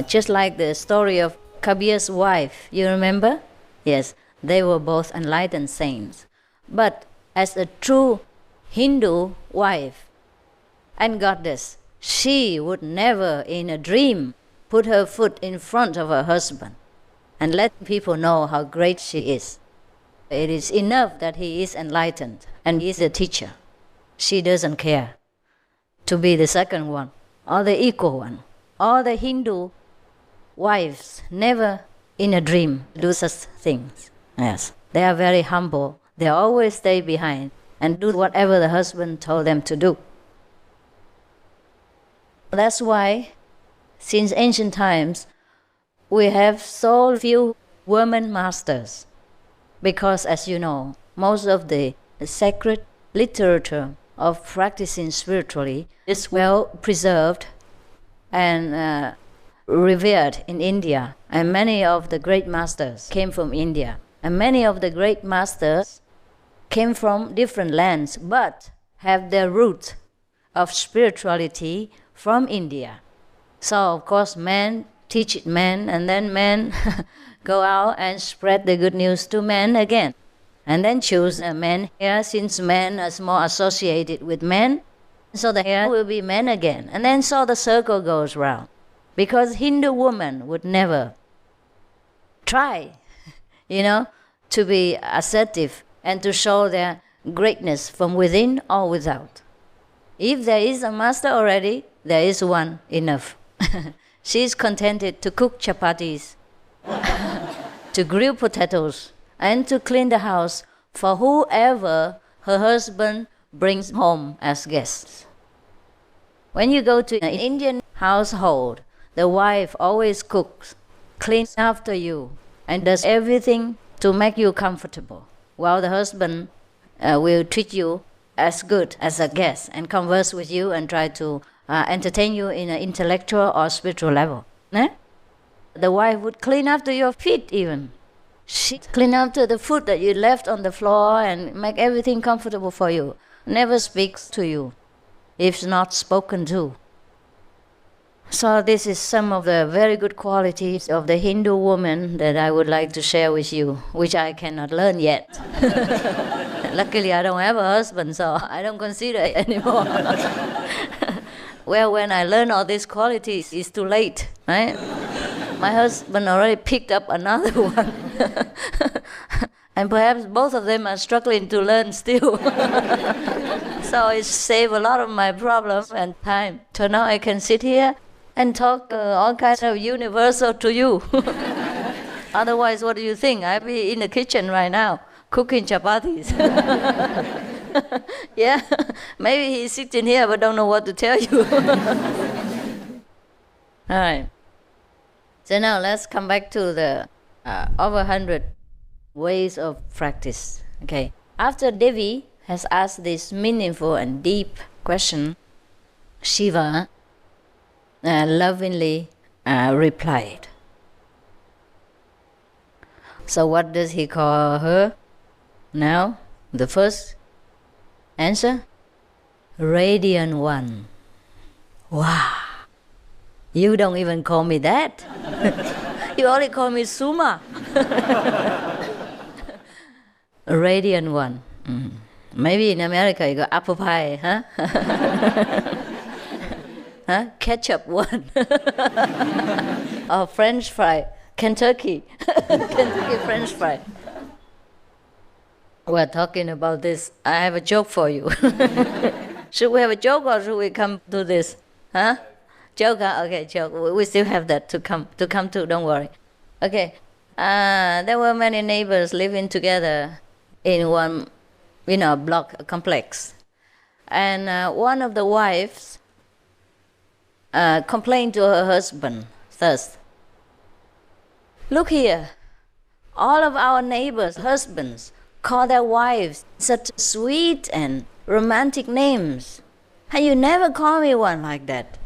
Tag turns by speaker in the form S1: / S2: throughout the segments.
S1: Just like the story of Kabir's wife, you remember? Yes, they were both enlightened saints. But as a true Hindu wife and goddess, she would never in a dream put her foot in front of her husband and let people know how great she is. It is enough that he is enlightened and he is a teacher. She doesn't care to be the second one or the equal one. All the Hindu wives never in a dream do such things. Yes, they are very humble. They always stay behind and do whatever the husband told them to do. That's why, since ancient times, we have so few women masters. Because, as you know, most of the sacred literature of practicing spiritually is well preserved and revered in India. And many of the great masters came from India. And many of the great masters came from different lands, but have their root of spirituality from India. So, of course, men teach it men, and then men go out and spread the good news to men again. And then choose a man here, since men is more associated with men, so the hair will be men again. And then so the circle goes round. Because Hindu women would never try, to be assertive and to show their greatness from within or without. If there is a master already, there is one enough. She is contented to cook chapatis, to grill potatoes, and to clean the house for whoever her husband brings home as guests. When you go to an Indian household, the wife always cooks, cleans after you, and does everything to make you comfortable, while the husband will treat you as good as a guest and converse with you and try to entertain you in an intellectual or spiritual level. The wife would clean after your feet even. She clean after the food that you left on the floor and make everything comfortable for you. Never speaks to you if not spoken to. So this is some of the very good qualities of the Hindu woman that I would like to share with you, which I cannot learn yet. Luckily I don't have a husband, so I don't consider it anymore. Well, when I learn all these qualities, it's too late, right? My husband already picked up another one. And perhaps both of them are struggling to learn still. So it saved a lot of my problems and time. So now I can sit here and talk all kinds of universal to you. Otherwise, what do you think? I'd be in the kitchen right now, cooking chapatis. Yeah, maybe he's sitting here but don't know what to tell you. All right. So now let's come back to the over 100 ways of practice. Okay. After Devi has asked this meaningful and deep question, Shiva lovingly replied. So what does he call her now? The first answer? Radiant One. Wow. You don't even call me that. You only call me Suma. Radiant One. Maybe in America you got apple pie, huh? Huh? Ketchup One. Or French fry. Kentucky. Kentucky French fry. We're talking about this. I have a joke for you. Should we have a joke or should we come to this? Huh? Joke? Okay, joke. We still have that to come to, don't worry. Okay. There were many neighbors living together in one, block complex. And one of the wives complained to her husband thus. Look here, all of our neighbors' husbands call their wives such sweet and romantic names, and you never call me one like that.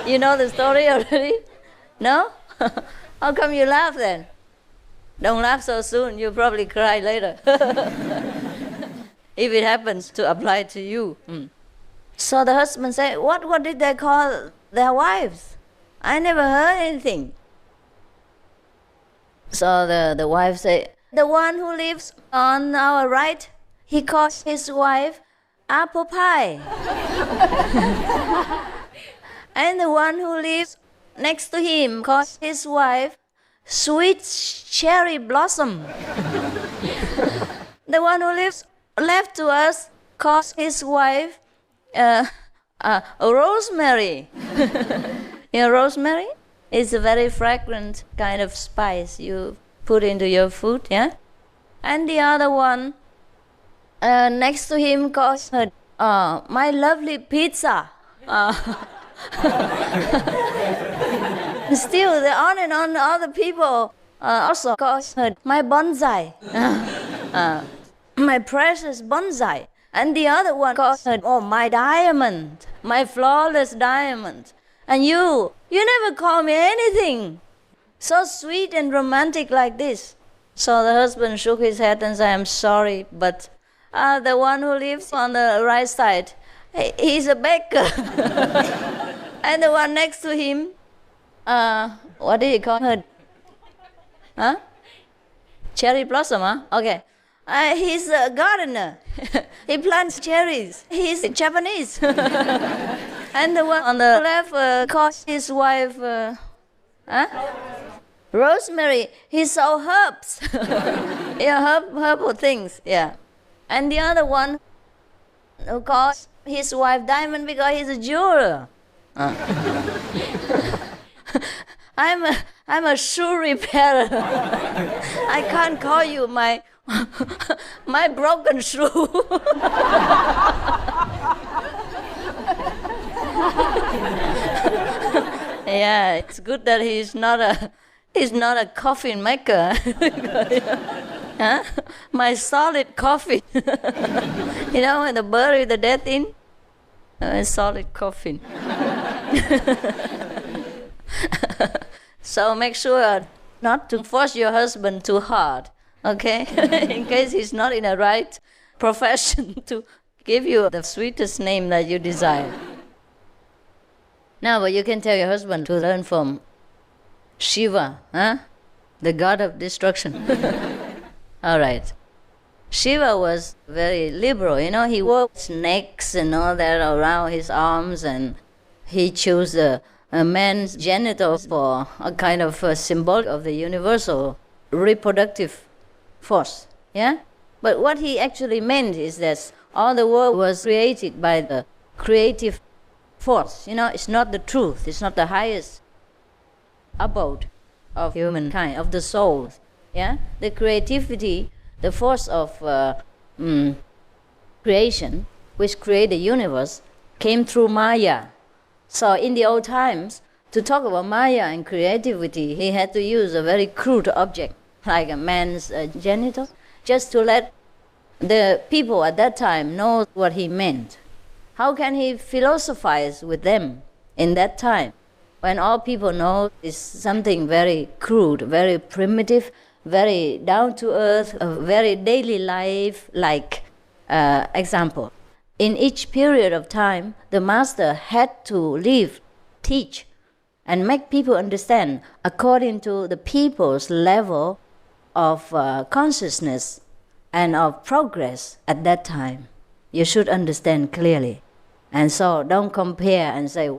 S1: You know the story already? No? How come you laugh then? Don't laugh so soon, you'll probably cry later. If it happens to apply to you. So the husband said, what did they call their wives? I never heard anything. So the wife said, the one who lives on our right, he calls his wife apple pie. And the one who lives next to him calls his wife sweet cherry blossom. The one who lives left to us calls his wife rosemary. You know, rosemary is a very fragrant kind of spice you put into your food, yeah? And the other one next to him calls her my lovely pizza. Still, the on and on other people also calls her my bonsai, my precious bonsai. And the other one calls her, oh, my diamond, my flawless diamond. And you never call me anything so sweet and romantic like this. So the husband shook his head and said, I'm sorry, but the one who lives on the right side, he's a baker. And the one next to him, what did he call her? Huh? Cherry blossom, huh? Okay. He's a gardener. He plants cherries. He's Japanese. And the one on the left calls his wife rosemary. He sells herbs. Yeah, herbal things. Yeah. And the other one who calls his wife diamond because he's a jeweler. I'm a shoe repairer. I can't call you my broken shoe. Yeah, it's good that he's not a coffin maker. Huh? My solid coffin. You know, when they bury the dead in a solid coffin. So make sure not to force your husband too hard, okay? In case he's not in the right profession to give you the sweetest name that you desire. Now, but you can tell your husband to learn from Shiva, huh? The god of destruction. All right. Shiva was very liberal, you know, he wore snakes and all that around his arms, and he chose a man's genitals for a kind of a symbol of the universal reproductive force, yeah? But what he actually meant is that all the world was created by the creative force, you know, it's not the truth, it's not the highest abode of humankind, of the soul, yeah? The creativity, the force of creation, which created the universe, came through Maya. So in the old times, to talk about Maya and creativity, he had to use a very crude object, like a man's genital, just to let the people at that time know what he meant. How can he philosophize with them in that time, when all people know is something very crude, very primitive, very down-to-earth, a very daily life-like example. In each period of time, the master had to live, teach, and make people understand according to the people's level of consciousness and of progress at that time. You should understand clearly. And so don't compare and say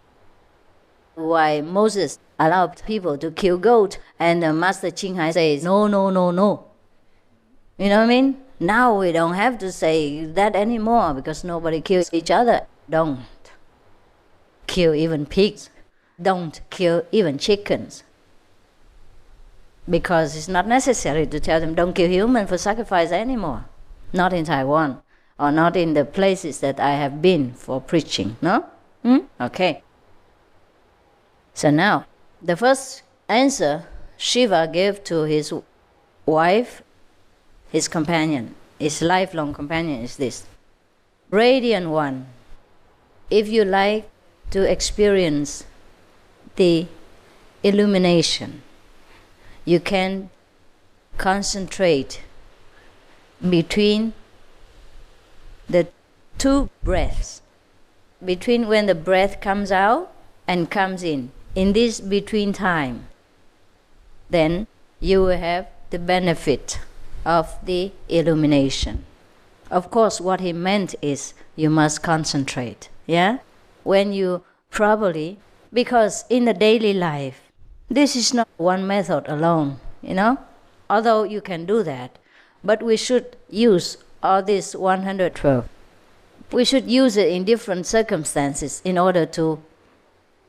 S1: why Moses allowed people to kill goat and Master CHINGHAI says, no, no, no, no. You know what I mean? Now we don't have to say that anymore because nobody kills each other. Don't kill even pigs. Don't kill even chickens. Because it's not necessary to tell them don't kill humans for sacrifice anymore. Not in Taiwan or not in the places that I have been for preaching, no? Okay. So now, the first answer Shiva gave to his wife, his companion, his lifelong companion is this. Radiant one, if you like to experience the illumination, you can concentrate between the two breaths, between when the breath comes out and comes in. in this between time, then you will have the benefit of the illumination. Of course, what he meant is you must concentrate, yeah? When you properly, because in the daily life, this is not one method alone, you know? Although you can do that, but we should use all this 112. We should use it in different circumstances in order to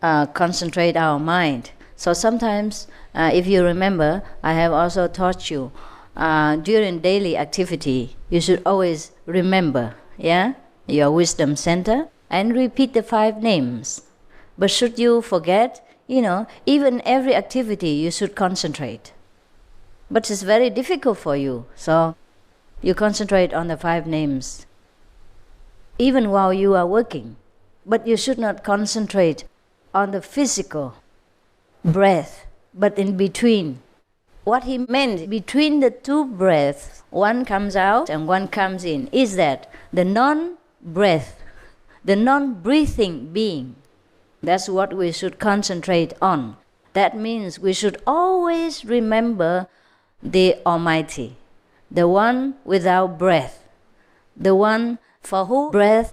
S1: concentrate our mind. So sometimes, if you remember, I have also taught you, during daily activity, you should always remember, yeah, your wisdom center and repeat the 5 names. But should you forget, you know, even every activity you should concentrate. But it's very difficult for you, so you concentrate on the 5 names, even while you are working. But you should not concentrate on the physical breath, but in between. What he meant between the 2 breaths, one comes out and one comes in, is that the non-breath, the non-breathing being, that's what we should concentrate on. That means we should always remember the Almighty, the one without breath, the one for whom breath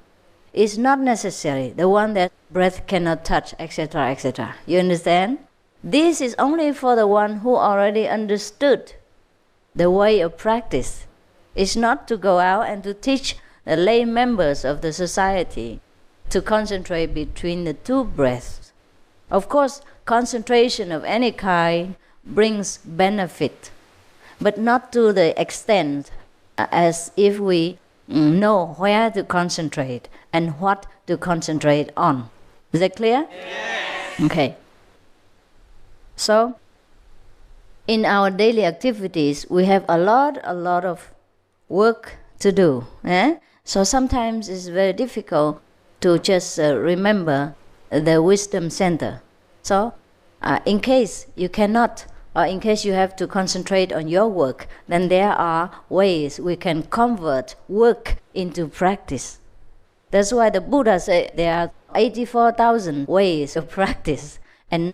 S1: is not necessary, the one that breath cannot touch, etc., etc. You understand? This is only for the one who already understood the way of practice. It's not to go out and to teach the lay members of the society to concentrate between the 2 breaths. Of course, concentration of any kind brings benefit, but not to the extent as if we know where to concentrate and what to concentrate on. Is that clear? Yes. Okay. So, in our daily activities, we have a lot of work to do. So sometimes it's very difficult to just remember the wisdom center. So, in case you cannot, or in case you have to concentrate on your work, then there are ways we can convert work into practice. That's why the Buddha said there are 84,000 ways of practice, and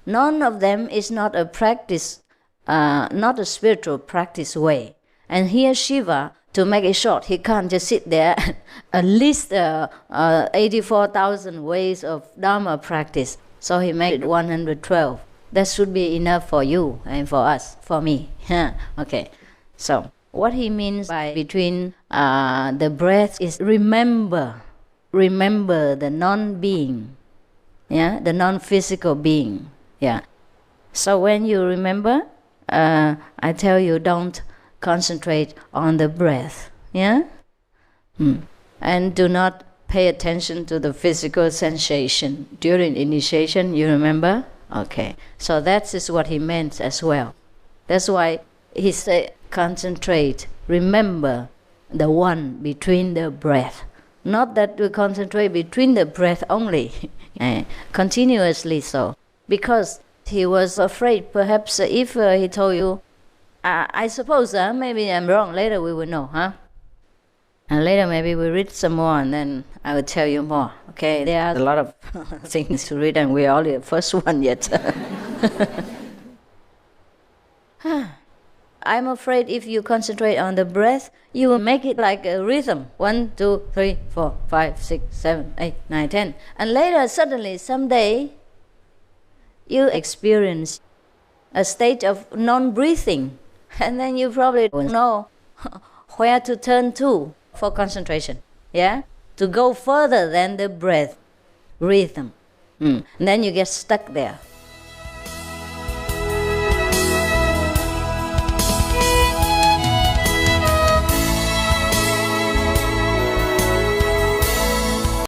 S1: none of them is not a practice, not a spiritual practice way. And here Shiva, to make it short, he can't just sit there and list 84,000 ways of Dharma practice. So he made it 112. That should be enough for you and for us, for me. Okay. So what he means by between the breath is remember the non-being, yeah, the non-physical being. Yeah. So when you remember, I tell you, don't concentrate on the breath. Yeah. And do not pay attention to the physical sensation during initiation. You remember? Okay. So that is what he meant as well. That's why he said, concentrate. Remember the one between the breath. Not that we concentrate between the breath only, continuously so. Because he was afraid, perhaps if he told you, I suppose maybe I'm wrong, later we will know, huh? And later maybe we read some more and then I will tell you more. Okay, there are a lot of things to read and we're only the first one yet. I'm afraid if you concentrate on the breath, you will make it like a rhythm. 1, 2, 3, 4, 5, 6, 7, 8, 9, 10. And later, suddenly, someday, you experience a state of non-breathing. And then you probably don't know where to turn to for concentration. Yeah? To go further than the breath rhythm. And then you get stuck there.